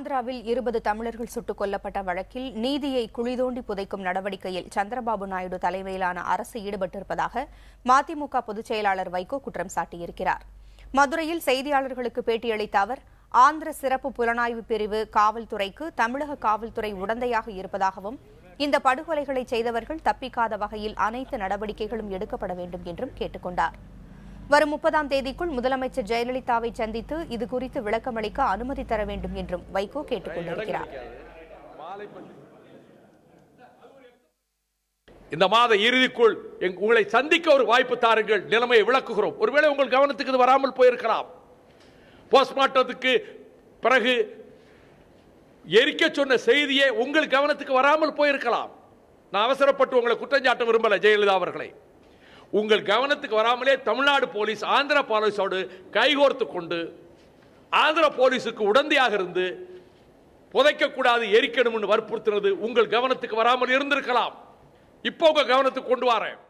ஆந்திராவில் 20 தமிழர்கள் சுட்டுக் கொல்லப்பட்ட வழக்கில் நீதியை குழிதோண்டி புதைக்கும் நடவடிக்கையில் சந்திரபாபு நாயுடு தலைமையிலான அரசு ஈடுபட்டிருப்பதாக மதிமுக பொதுச் செயலாளர் வைகோ குற்றம் சாட்டியிருக்கிறார். மதுரையில் செய்தியாளர்களுக்கு பேட்டியளித்த அவர், ஆந்திர சிறப்பு புலனாய்வு பிரிவு காவல்துறைக்கு தமிழக காவல்துறை உடந்தையாக இருப்பதாகவும், இந்த படுகொலைகளை செய்தவர்கள் தப்பிக்காத வகையில் அனைத்து நடவடிக்கைகளும் எடுக்கப்பட வேண்டும் என்றும் கேட்டுக் கொண்டார். வரும் 30ஆம் தேதிக்குள் முதலமைச்சர் ஜெயலலிதாவை சந்தித்து இதுகுறித்து விளக்கமளிக்க அனுமதி தர வேண்டும் என்றும் வைகோ கேட்டுக் கொண்டிருக்கிறார். இந்த மாத இறுதிக்குள் உங்களை சந்திக்க ஒரு வாய்ப்பு தாருங்கள், நிலைமையை விளக்குகிறோம். ஒருவேளை உங்கள் கவனத்துக்கு இது வராமல் போயிருக்கலாம். போஸ்ட்மார்ட்டத்துக்கு பிறகு எரிக்க சொன்ன செய்தியை உங்கள் கவனத்துக்கு வராமல் போயிருக்கலாம். நான் அவசரப்பட்டு உங்களை குற்றஞ்சாட்ட விரும்பல ஜெயலலிதா அவர்களை. உங்கள் கவனத்துக்கு வராமலே தமிழ்நாடு போலீஸ் ஆந்திர போலீஸோடு கைகோர்த்து கொண்டு ஆந்திர போலீஸுக்கு உடந்தையாக இருந்து புதைக்கக்கூடாது, எரிக்கணும் வற்புறுத்துறது உங்கள் கவனத்துக்கு வராமல் இருந்திருக்கலாம். இப்போ உங்க கவனத்துக்கு கொண்டு வரேன்.